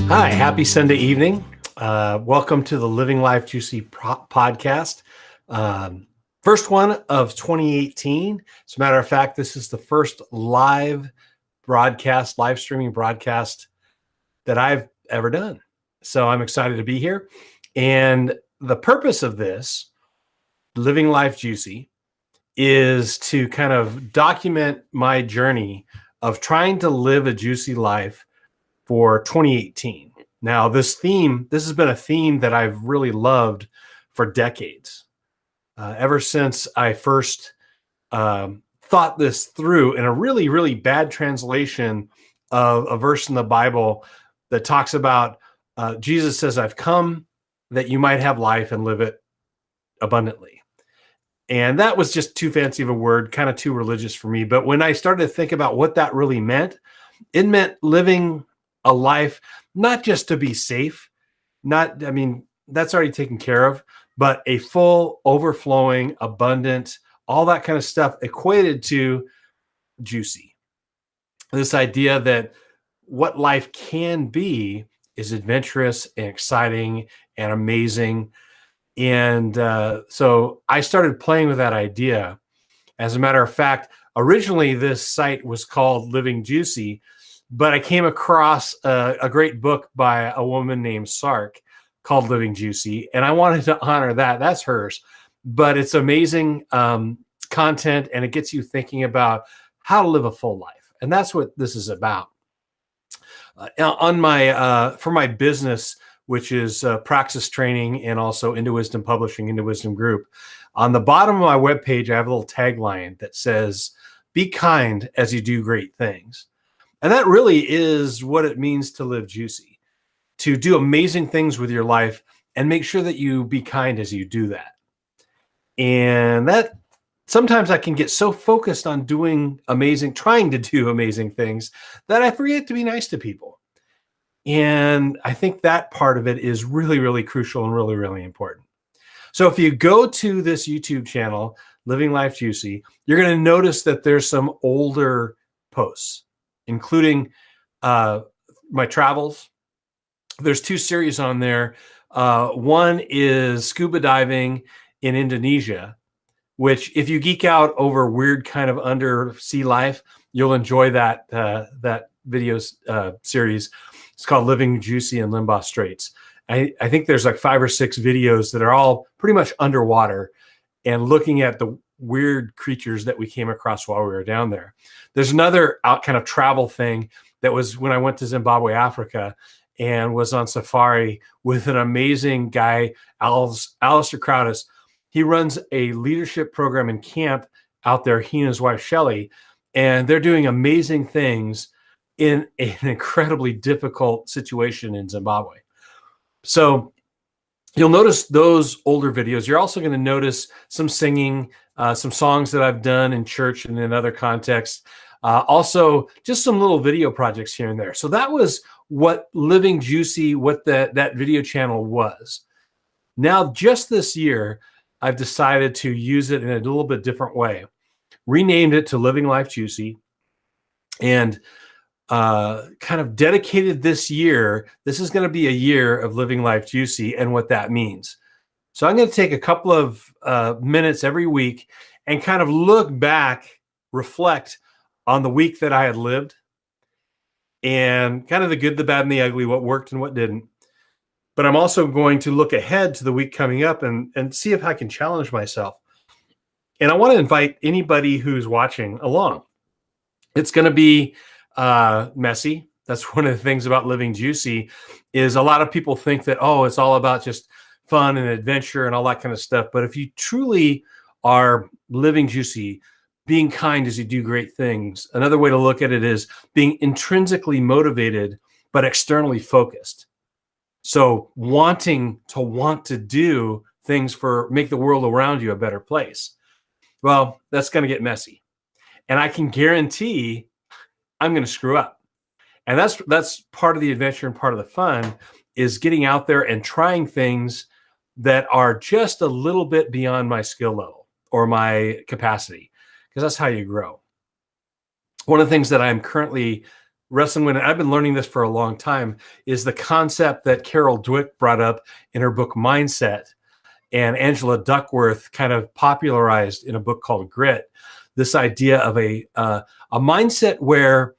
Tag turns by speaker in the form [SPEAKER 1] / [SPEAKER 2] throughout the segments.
[SPEAKER 1] Hi, happy Sunday evening. Welcome to the Living Life Juicy podcast. First one of 2018. As a matter of fact, this is the first live streaming broadcast that I've ever done. So I'm excited to be here. And the purpose of this, Living Life Juicy, is to kind of document my journey of trying to live a juicy life for 2018. Now, this has been a theme that I've really loved for decades. Ever since I first thought this through in a really, really bad translation of a verse in the Bible that talks about Jesus says, "I've come that you might have life and live it abundantly." And that was just too fancy of a word, kind of too religious for me. But when I started to think about what that really meant, it meant living a life not just to be safe, that's already taken care of, but a full, overflowing, abundant, all that kind of stuff equated to juicy. This idea that what life can be is adventurous and exciting and amazing. And so I started playing with that idea. As a matter of fact, originally this site was called Living Juicy, but I came across a great book by a woman named Sark called Living Juicy, and I wanted to honor that. That's hers. But it's amazing content, and it gets you thinking about how to live a full life. And that's what this is about. For my business, which is Praxis Training and also Into Wisdom Publishing, Into Wisdom Group, on the bottom of my webpage, I have a little tagline that says, "Be kind as you do great things." And that really is what it means to live juicy, to do amazing things with your life and make sure that you be kind as you do that. And that sometimes I can get so focused on trying to do amazing things that I forget to be nice to people. And I think that part of it is really, really crucial and really, really important. So if you go to this YouTube channel, Living Life Juicy, you're going to notice that there's some older posts, including my travels. There's 2 series on there. One is scuba diving in Indonesia, which if you geek out over weird kind of undersea life, you'll enjoy that video series. It's called Living Juicy in Limbah Straits. I think there's like 5 or 6 videos that are all pretty much underwater and looking at the weird creatures that we came across while we were down there. There's another kind of travel thing that was when I went to Zimbabwe, Africa, and was on safari with an amazing guy, Alistair Crowdis. He runs a leadership program in camp out there, he and his wife, Shelly, and they're doing amazing things in an incredibly difficult situation in Zimbabwe. So you'll notice those older videos. You're also going to notice some singing, some songs that I've done in church and in other contexts. Also, just some little video projects here and there. So that was what Living Juicy, what that video channel was. Now, just this year, I've decided to use it in a little bit different way. Renamed it to Living Life Juicy, and kind of dedicated this year. This is going to be a year of Living Life Juicy and what that means. So I'm going to take a couple of minutes every week and kind of look back, reflect on the week that I had lived, and kind of the good, the bad, and the ugly, what worked and what didn't. But I'm also going to look ahead to the week coming up and see if I can challenge myself. And I want to invite anybody who's watching along. It's going to be messy. That's one of the things about Living Juicy is a lot of people think that, oh, it's all about just fun and adventure and all that kind of stuff. But if you truly are living juicy, being kind as you do great things, another way to look at it is being intrinsically motivated, but externally focused. So want to do things make the world around you a better place. Well, that's going to get messy. And I can guarantee I'm going to screw up. And that's part of the adventure and part of the fun is getting out there and trying things that are just a little bit beyond my skill level or my capacity, because that's how you grow. One of the things that I'm currently wrestling with, and I've been learning this for a long time, is the concept that Carol Dweck brought up in her book Mindset, and Angela Duckworth kind of popularized in a book called Grit. This idea of a mindset where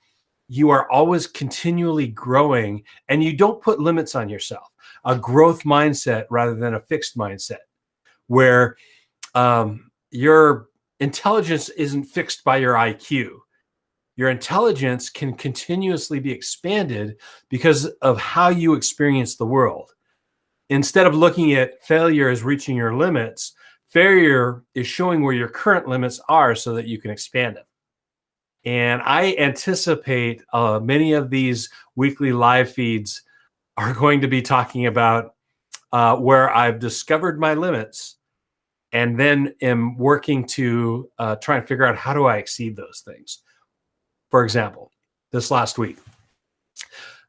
[SPEAKER 1] you are always continually growing and you don't put limits on yourself. A growth mindset rather than a fixed mindset, where your intelligence isn't fixed by your IQ. Your intelligence can continuously be expanded because of how you experience the world. Instead of looking at failure as reaching your limits, failure is showing where your current limits are so that you can expand them. And I anticipate many of these weekly live feeds are going to be talking about where I've discovered my limits and then am working to try and figure out how do I exceed those things. For example, this last week,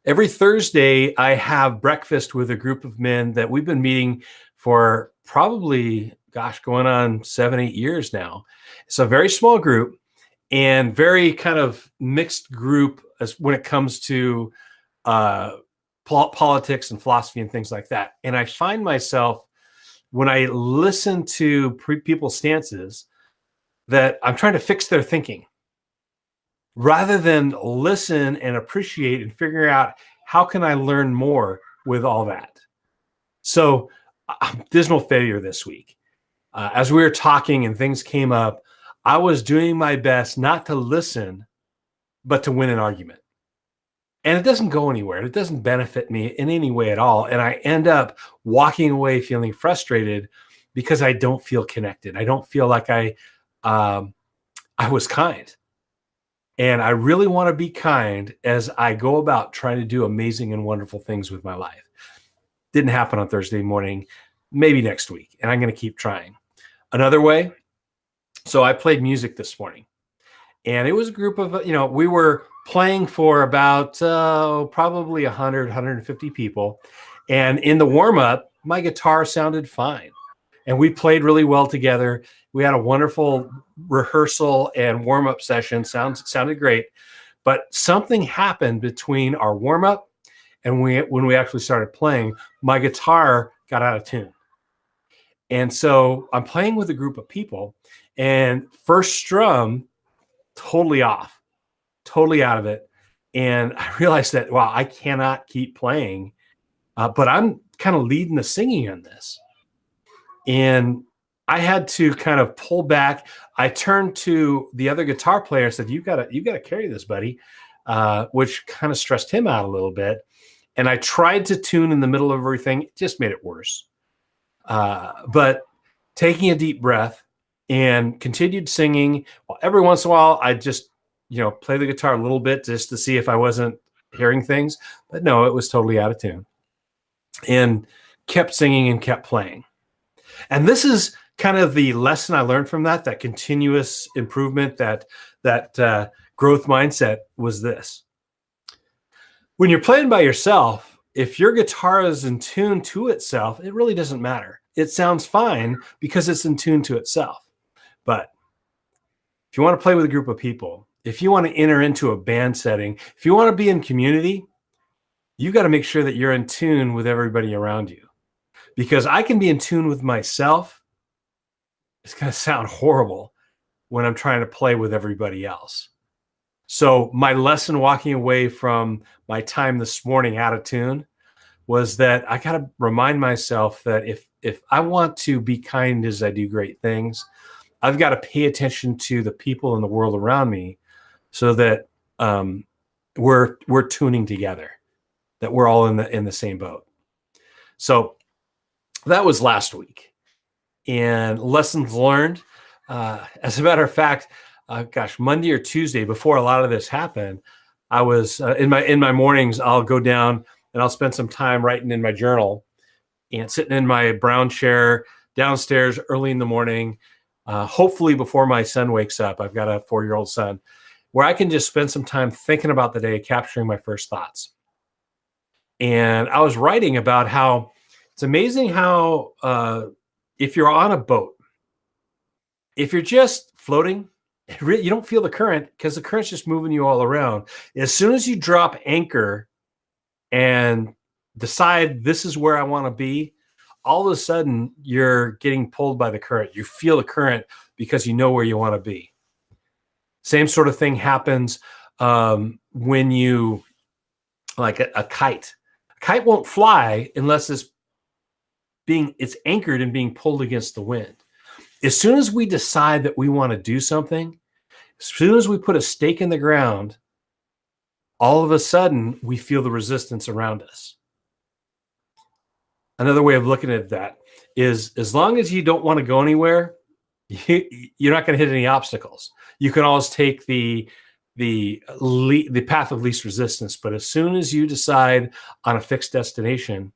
[SPEAKER 1] every Thursday, I have breakfast with a group of men that we've been meeting for probably, going on 7-8 years now. It's a very small group and very kind of mixed group as when it comes to politics and philosophy and things like that. And I find myself, when I listen to people's stances, that I'm trying to fix their thinking rather than listen and appreciate and figure out how can I learn more with all that. So dismal failure this week. As we were talking and things came up, I was doing my best not to listen, but to win an argument. And it doesn't go anywhere. It doesn't benefit me in any way at all. And I end up walking away feeling frustrated because I don't feel connected. I don't feel like I was kind. And I really want to be kind as I go about trying to do amazing and wonderful things with my life. Didn't happen on Thursday morning, maybe next week. And I'm going to keep trying. Another way, so I played music this morning. And it was a group of, we were playing for about probably 100, 150 people. And in the warm-up, my guitar sounded fine. And we played really well together. We had a wonderful rehearsal and warm-up session. Sounded great. But something happened between our warm-up and when we actually started playing. My guitar got out of tune. And so I'm playing with a group of people, and first strum, totally off, totally out of it. And I realized that, wow, I cannot keep playing, but I'm kind of leading the singing on this. And I had to kind of pull back. I turned to the other guitar player and said, you gotta carry this, buddy, which kind of stressed him out a little bit. And I tried to tune in the middle of everything. It just made it worse. But taking a deep breath and continued singing. Well, every once in a while, I just, play the guitar a little bit just to see if I wasn't hearing things. But no, it was totally out of tune. And kept singing and kept playing. And this is kind of the lesson I learned from that continuous improvement, that growth mindset was this. When you're playing by yourself, if your guitar is in tune to itself, it really doesn't matter. It sounds fine because it's in tune to itself. But if you want to play with a group of people, if you want to enter into a band setting, if you want to be in community, you got to make sure that you're in tune with everybody around you. Because I can be in tune with myself. It's going to sound horrible when I'm trying to play with everybody else. So my lesson walking away from my time this morning out of tune was that I got to remind myself that if I want to be kind as I do great things, I've got to pay attention to the people in the world around me so that we're tuning together, that we're all in the same boat. So that was last week. And lessons learned. As a matter of fact, Monday or Tuesday, before a lot of this happened, I was in my mornings, I'll go down and I'll spend some time writing in my journal and sitting in my brown chair downstairs early in the morning, hopefully before my son wakes up. I've got a 4-year-old son, where I can just spend some time thinking about the day, capturing my first thoughts. And I was writing about how it's amazing how if you're on a boat, if you're just floating You don't feel the current because the current's just moving you all around. As soon as you drop anchor and decide this is where I want to be, all of a sudden you're getting pulled by the current. You feel the current because you know where you want to be. Same sort of thing happens when you, like a kite. A kite won't fly unless it's anchored and being pulled against the wind. As soon as we decide that we want to do something, as soon as we put a stake in the ground, all of a sudden we feel the resistance around us. Another way of looking at that is, as long as you don't want to go anywhere, you're not going to hit any obstacles. You can always take the path of least resistance. But as soon as you decide on a fixed destination,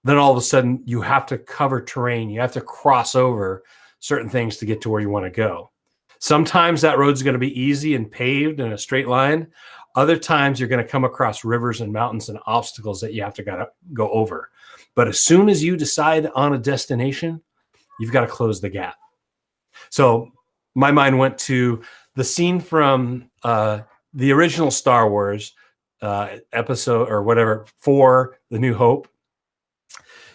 [SPEAKER 1] then all of a sudden you have to cover terrain. You have to cross over certain things to get to where you want to go. Sometimes that road's going to be easy and paved in a straight line. Other times you're going to come across rivers and mountains and obstacles that you have to go over. But as soon as you decide on a destination, you've got to close the gap. So my mind went to the scene from the original Star Wars episode, or whatever, 4, The New Hope.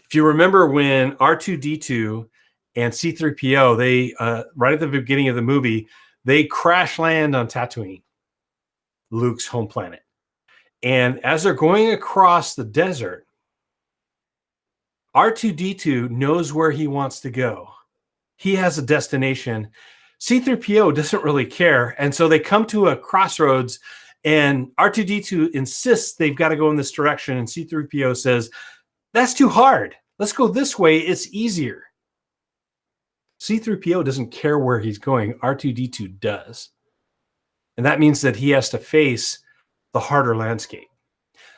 [SPEAKER 1] If you remember when R2-D2 and C-3PO, they right at the beginning of the movie, they crash land on Tatooine, Luke's home planet. And as they're going across the desert, R2-D2 knows where he wants to go. He has a destination. C-3PO doesn't really care. And so they come to a crossroads, and R2-D2 insists they've got to go in this direction. And C-3PO says, "That's too hard. Let's go this way. It's easier." C-3PO doesn't care where he's going. R2-D2 does. And that means that he has to face the harder landscape.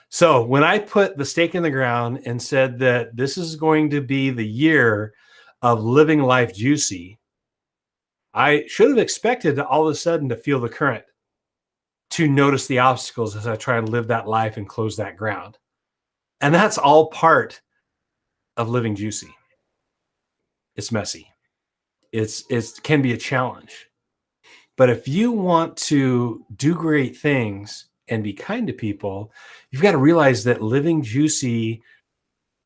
[SPEAKER 1] So when I put the stake in the ground and said that this is going to be the year of living life juicy, I should have expected to all of a sudden to feel the current, to notice the obstacles as I try and live that life and close that ground. And that's all part of living juicy. It's messy. It can be a challenge. But if you want to do great things and be kind to people, you've got to realize that living juicy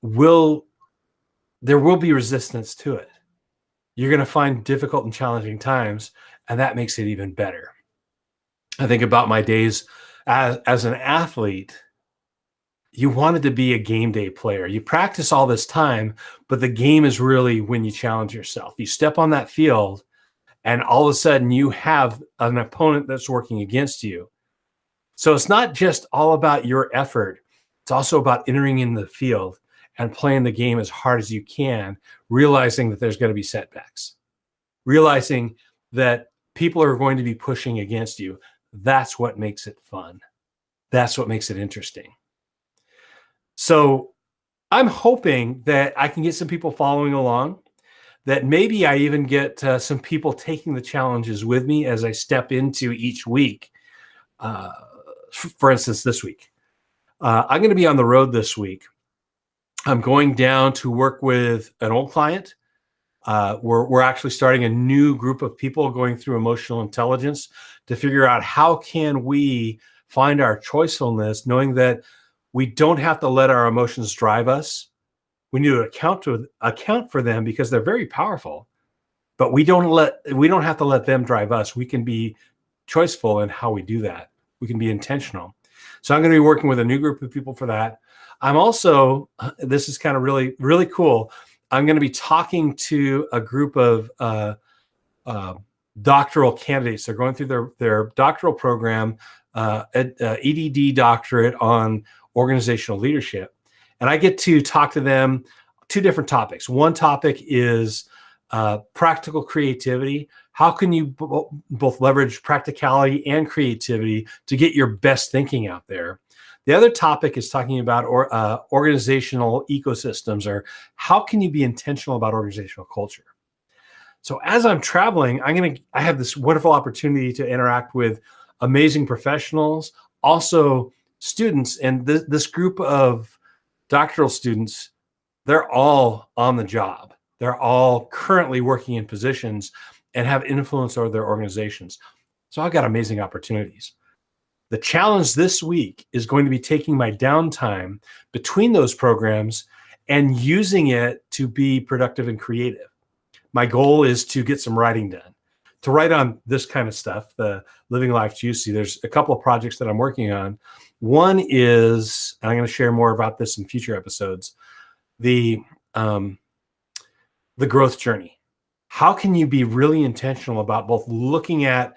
[SPEAKER 1] there will be resistance to it. You're going to find difficult and challenging times, and that makes it even better. I think about my days as an athlete. You wanted to be a game day player. You practice all this time, but the game is really when you challenge yourself. You step on that field, and all of a sudden you have an opponent that's working against you. So it's not just all about your effort. It's also about entering in the field and playing the game as hard as you can, realizing that there's going to be setbacks, realizing that people are going to be pushing against you. That's what makes it fun. That's what makes it interesting. So I'm hoping that I can get some people following along, that maybe I even get some people taking the challenges with me as I step into each week. For instance, this week, I'm going to be on the road this week. I'm going down to work with an old client. We're actually starting a new group of people going through emotional intelligence to figure out how can we find our choicefulness, knowing that we don't have to let our emotions drive us. We need to account for them because they're very powerful, but we don't have to let them drive us. We can be choiceful in how we do that. We can be intentional. So I'm going to be working with a new group of people for that. I'm also, this is kind of really, really cool. I'm going to be talking to a group of doctoral candidates. They're going through their doctoral program, EDD doctorate on organizational leadership. And I get to talk to them 2 different topics. One topic is practical creativity. How can you both leverage practicality and creativity to get your best thinking out there? The other topic is talking about organizational ecosystems, or how can you be intentional about organizational culture? So as I'm traveling, I have this wonderful opportunity to interact with amazing professionals, also students, and this group of doctoral students, they're all on the job. They're all currently working in positions, and have influence over their organizations. So I've got amazing opportunities. The challenge this week is going to be taking my downtime between those programs and using it to be productive and creative. My goal is to get some writing done, to write on this kind of stuff, the Living Life Juicy. There's a couple of projects that I'm working on. One is, and I'm going to share more about this in future episodes, the growth journey. How can you be really intentional about both looking at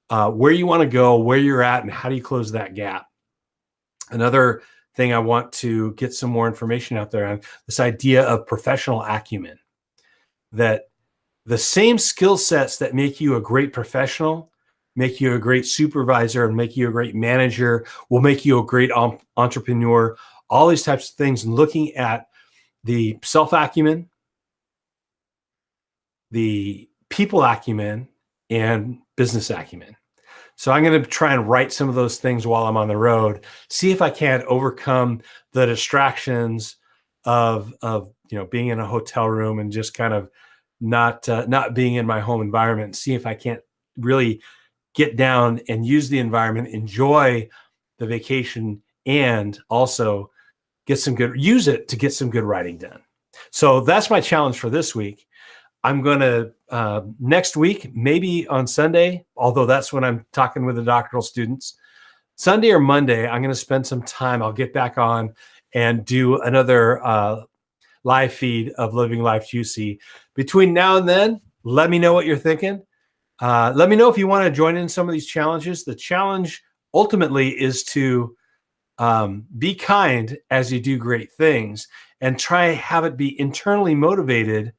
[SPEAKER 1] where you want to go, where you're at, and how do you close that gap? Another thing I want to get some more information out there on, this idea of professional acumen, that the same skill sets that make you a great professional, make you a great supervisor, and make you a great manager, will make you a great entrepreneur, all these types of things, and looking at the self acumen, the people acumen, and business acumen. So I'm going to try and write some of those things while I'm on the road, see if I can't overcome the distractions of being in a hotel room and just kind of not being in my home environment, see if I can't really get down and use the environment, enjoy the vacation, and also use it to get some good writing done. So that's my challenge for this week. I'm going to, next week, maybe on Sunday, although that's when I'm talking with the doctoral students, Sunday or Monday, I'm going to spend some time. I'll get back on and do another live feed of Living Life Juicy. Between now and then, let me know what you're thinking. Let me know if you want to join in some of these challenges. The challenge ultimately is to be kind as you do great things and try to have it be internally motivated,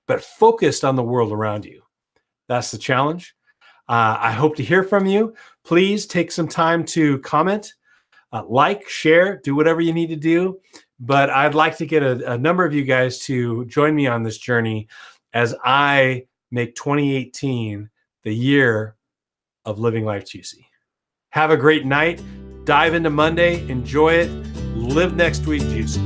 [SPEAKER 1] but focused on the world around you. That's the challenge. I hope to hear from you. Please take some time to comment, like, share, do whatever you need to do. But I'd like to get a number of you guys to join me on this journey as I make 2018 the year of Living Life Juicy. Have a great night. Dive into Monday. Enjoy it. Live next week juicy.